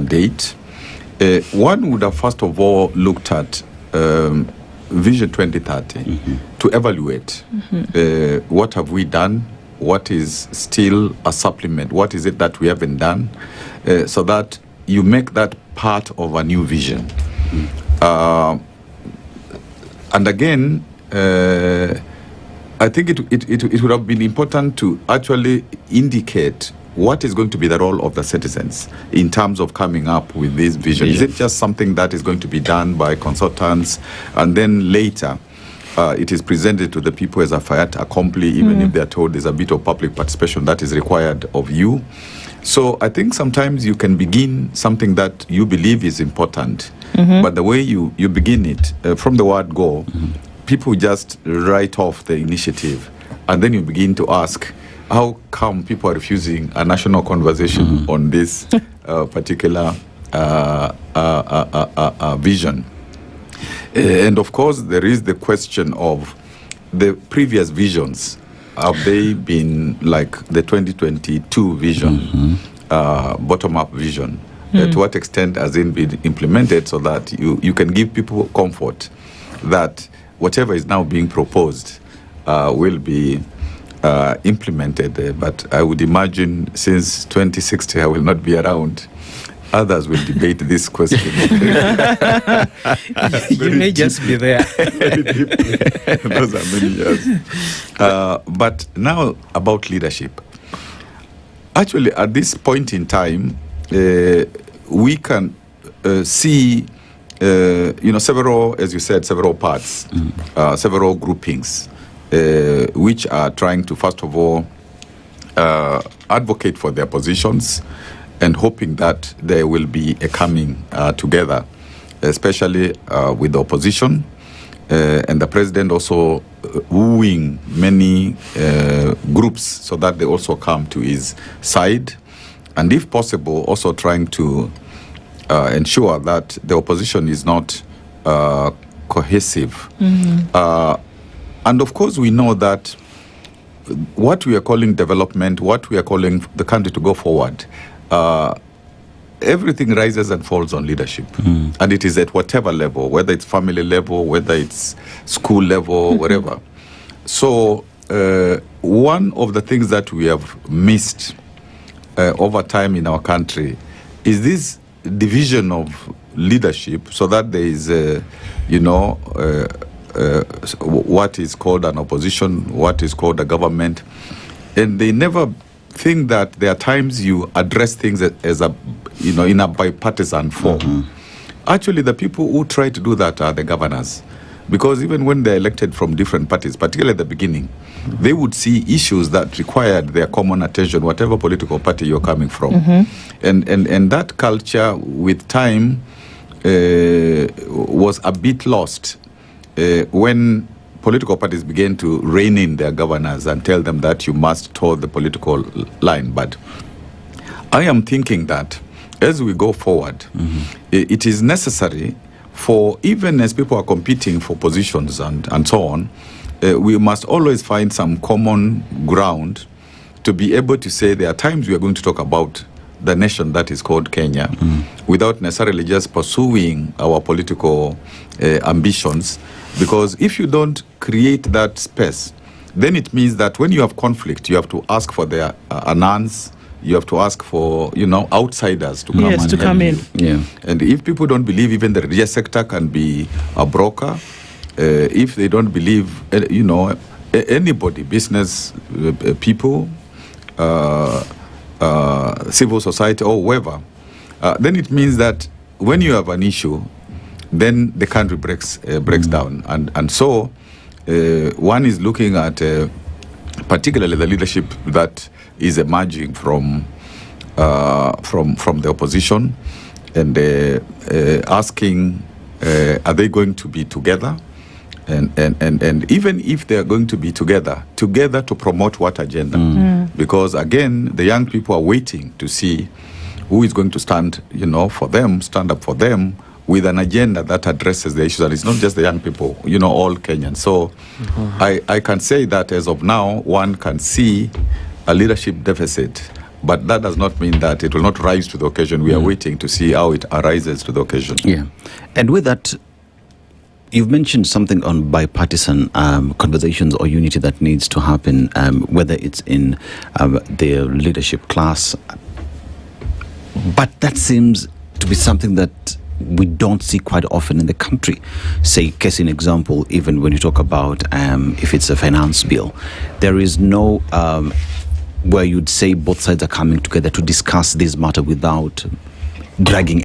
date. One would have first of all looked at Vision 2030 to evaluate what have we done, what is still a supplement, what is it that we haven't done, so that you make that part of a new vision. And again, I think it would have been important to actually indicate what is going to be the role of the citizens in terms of coming up with this vision. Is it just something that is going to be done by consultants, and then later it is presented to the people as a fait accompli, even if they are told there's a bit of public participation that is required of you? So I think sometimes you can begin something that you believe is important, but the way you begin it, from the word go, people just write off the initiative, and then you begin to ask, how come people are refusing a national conversation on this particular vision? And of course, there is the question of the previous visions. Have they been like the 2022 vision, bottom-up vision? To what extent has it been implemented so that you can give people comfort that whatever is now being proposed will be implemented? But I would imagine since 2060 I will not be around, others will debate this question. You may just be there. Those are many years. But now about leadership. Actually, at this point in time, we can see, several, as you said, several parts, several groupings, which are trying to, first of all, advocate for their positions and hoping that there will be a coming together, especially with the opposition, and the president also wooing many groups so that they also come to his side, and if possible, also trying to ensure that the opposition is not cohesive. And of course, we know that what we are calling development, what we are calling the country to go forward, everything rises and falls on leadership. And it is at whatever level, whether it's family level, whether it's school level, whatever. So one of the things that we have missed over time in our country is this division of leadership, so that there is, what is called an opposition, what is called a government, and they never think that there are times you address things as a, in a bipartisan form. Actually, the people who try to do that are the governors, because even when they're elected from different parties, particularly at the beginning, they would see issues that required their common attention, whatever political party you're coming from. And that culture, with time, was a bit lost when political parties began to rein in their governors and tell them that you must toe the political line. But I am thinking that as we go forward, it is necessary for, even as people are competing for positions and so on, we must always find some common ground to be able to say there are times we are going to talk about the nation that is called Kenya without necessarily just pursuing our political ambitions. Because if you don't create that space, then it means that when you have conflict, you have to ask for their anans, you have to ask for, outsiders to come in. Yeah. And if people don't believe even the religious sector can be a broker, if they don't believe, anybody, business people, civil society or whoever, then it means that when you have an issue, then the country breaks down. And so one is looking at particularly the leadership that is emerging from the opposition, and asking, are they going to be together? And even if they are going to be together to promote what agenda? Because again, the young people are waiting to see who is going to stand up for them with an agenda that addresses the issues. And it's not just the young people, all Kenyans. So I can say that as of now, one can see a leadership deficit But that does not mean that it will not rise to the occasion. We are waiting to see how it arises to the occasion. Yeah. And with that, you've mentioned something on bipartisan conversations or unity that needs to happen, whether it's in the leadership class. But that seems to be something that we don't see quite often in the country. Say, case in example, even when you talk about if it's a finance bill, there is no where you'd say both sides are coming together to discuss this matter without dragging